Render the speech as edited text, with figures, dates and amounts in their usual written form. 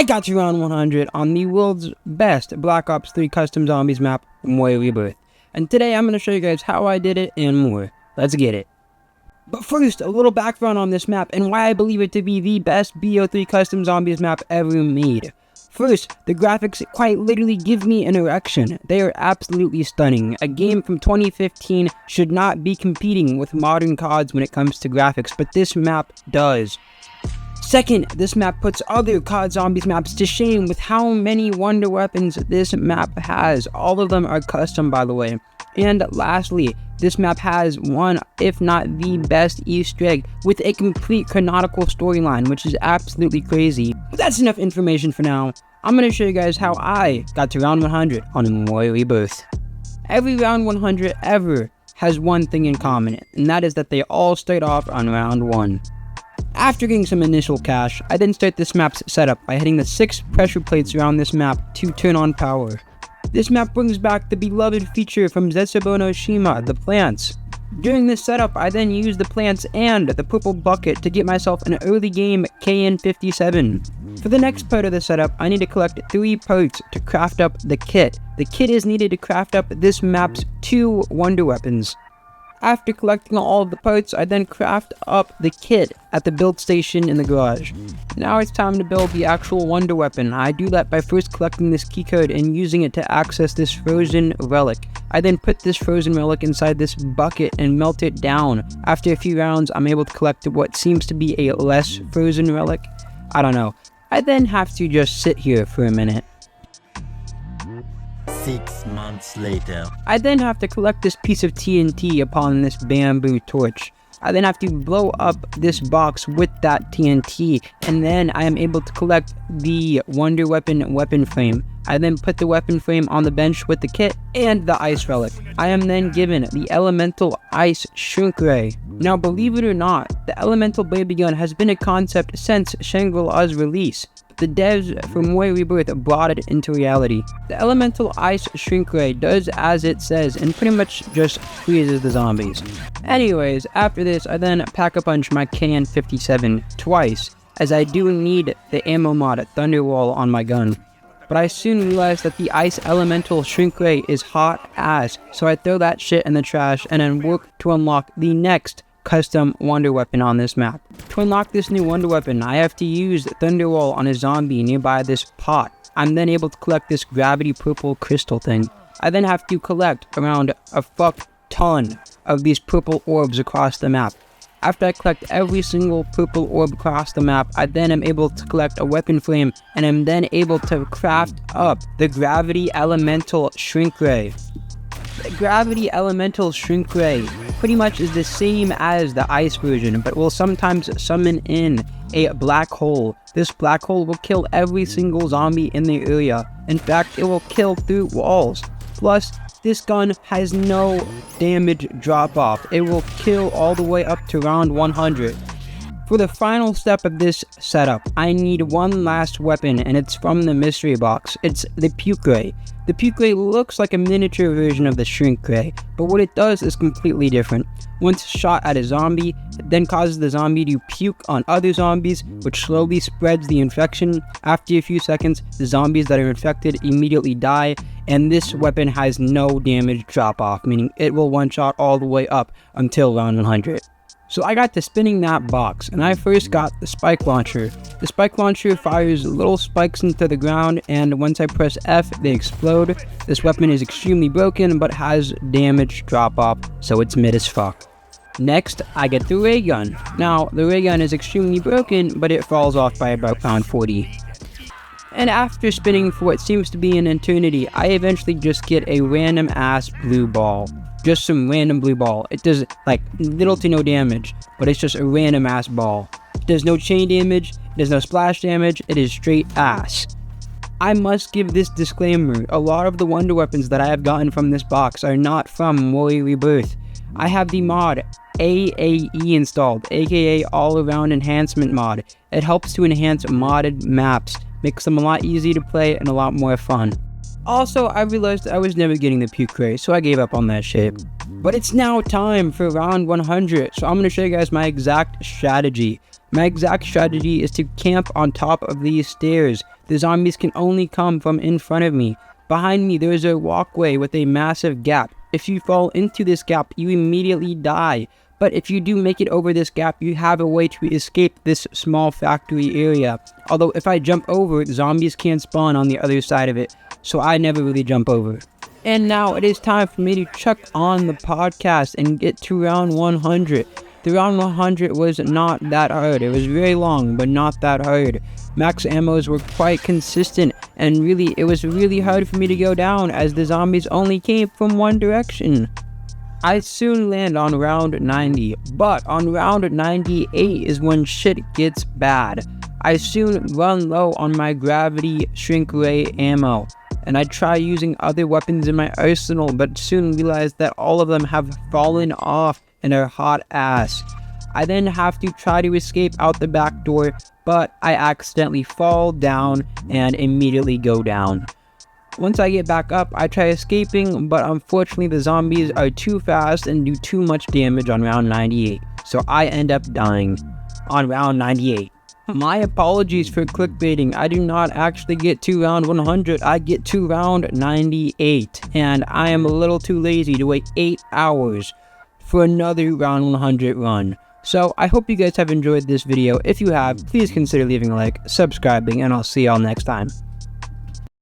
I got to round 100 on the world's best Black Ops 3 Custom Zombies map, MORI Rebirth. And today I'm going to show you guys how I did it and more. Let's get it. But first, a little background on this map and why I believe it to be the best BO3 Custom Zombies map ever made. First, the graphics quite literally give me an erection. They are absolutely stunning. A game from 2015 should not be competing with modern CODs when it comes to graphics, but this map does. Second, this map puts other COD Zombies maps to shame with how many wonder weapons this map has. All of them are custom, by the way. And lastly, this map has one, if not the best Easter egg with a complete canonical storyline, which is absolutely crazy. But that's enough information for now. I'm going to show you guys how I got to round 100 on MORI Rebirth. Every round 100 ever has one thing in common, and that is that they all start off on round 1. After getting some initial cash, I then start this map's setup by hitting the 6 pressure plates around this map to turn on power. This map brings back the beloved feature from Zetsubou no Shima, the plants. During this setup, I then use the plants and the purple bucket to get myself an early game KN57. For the next part of the setup, I need to collect 3 parts to craft up the kit. The kit is needed to craft up this map's 2 wonder weapons. After collecting all of the parts, I then craft up the kit at the build station in the garage. Now it's time to build the actual wonder weapon. I do that by first collecting this keycode and using it to access this frozen relic. I then put this frozen relic inside this bucket and melt it down. After a few rounds, I'm able to collect what seems to be a less frozen relic. I don't know. I then have to just sit here for a minute. 6 months later. I then have to collect this piece of TNT upon this bamboo torch. I then have to blow up this box with that TNT, and then I am able to collect the wonder weapon frame. I then put the weapon frame on the bench with the kit and the ice relic. I am then given the elemental ice shrink ray. Now believe it or not, the elemental baby gun has been a concept since Shangri-La's release. The devs for MORI Rebirth brought it into reality. The elemental ice shrink ray does as it says and pretty much just freezes the zombies. Anyways, after this I then pack a punch my KN57 twice, as I do need the ammo mod Thunderwall on my gun. But I soon realized that the ice elemental shrink ray is hot ass, so I throw that shit in the trash and then work to unlock the next custom wonder weapon on this map. To unlock this new wonder weapon, I have to use Thunderwall on a zombie nearby this pot. I'm then able to collect this gravity purple crystal thing. I then have to collect around a fuck ton of these purple orbs across the map. After I collect every single purple orb across the map, I then am able to collect a weapon frame and am then able to craft up the gravity elemental shrink ray. The gravity elemental shrink ray pretty much is the same as the ice version, but will sometimes summon in a black hole. This black hole will kill every single zombie in the area. In fact, it will kill through walls. Plus, this gun has no damage drop off. It will kill all the way up to round 100. For the final step of this setup, I need one last weapon, and it's from the mystery box. It's the puke ray. The puke ray looks like a miniature version of the shrink ray, but what it does is completely different. Once shot at a zombie, it then causes the zombie to puke on other zombies, which slowly spreads the infection. After a few seconds, the zombies that are infected immediately die, and this weapon has no damage drop off, meaning it will one-shot all the way up until round 100. So I got to spinning that box, and I first got the spike launcher. The spike launcher fires little spikes into the ground, and once I press F, they explode. This weapon is extremely broken, but has damage drop off, so it's mid as fuck. Next, I get the ray gun. Now, the ray gun is extremely broken, but it falls off by about round 40. And after spinning for what seems to be an eternity, I eventually just get a random ass blue ball. Just some random blue ball. It does like little to no damage, but it's just a random ass ball. It does no chain damage, it does no splash damage, it is straight ass. I must give this disclaimer, a lot of the wonder weapons that I have gotten from this box are not from MORI Rebirth. I have the mod AAE installed, aka All Around Enhancement mod. It helps to enhance modded maps, makes them a lot easier to play and a lot more fun. Also, I realized I was never getting the puke ray, so I gave up on that shit. But it's now time for round 100, so I'm going to show you guys my exact strategy. My exact strategy is to camp on top of these stairs. The zombies can only come from in front of me. Behind me, there is a walkway with a massive gap. If you fall into this gap, you immediately die. But if you do make it over this gap, you have a way to escape this small factory area. Although if I jump over, zombies can spawn on the other side of it, so I never really jump over. And now it is time for me to chuck on the podcast and get to round 100. The round 100 was not that hard. It was very long, but not that hard. Max ammos were quite consistent, and really, it was really hard for me to go down as the zombies only came from one direction. I soon land on round 90, but on round 98 is when shit gets bad. I soon run low on my gravity shrink ray ammo, and I try using other weapons in my arsenal, but soon realize that all of them have fallen off and are hot ass. I then have to try to escape out the back door, but I accidentally fall down and immediately go down. Once I get back up, I try escaping, but unfortunately the zombies are too fast and do too much damage on round 98, so I end up dying on round 98. My apologies for clickbaiting. I do not actually get to round 100, I get to round 98, and I am a little too lazy to wait 8 hours for another round 100 run. So I hope you guys have enjoyed this video. If you have, please consider leaving a like, subscribing, and I'll see y'all next time.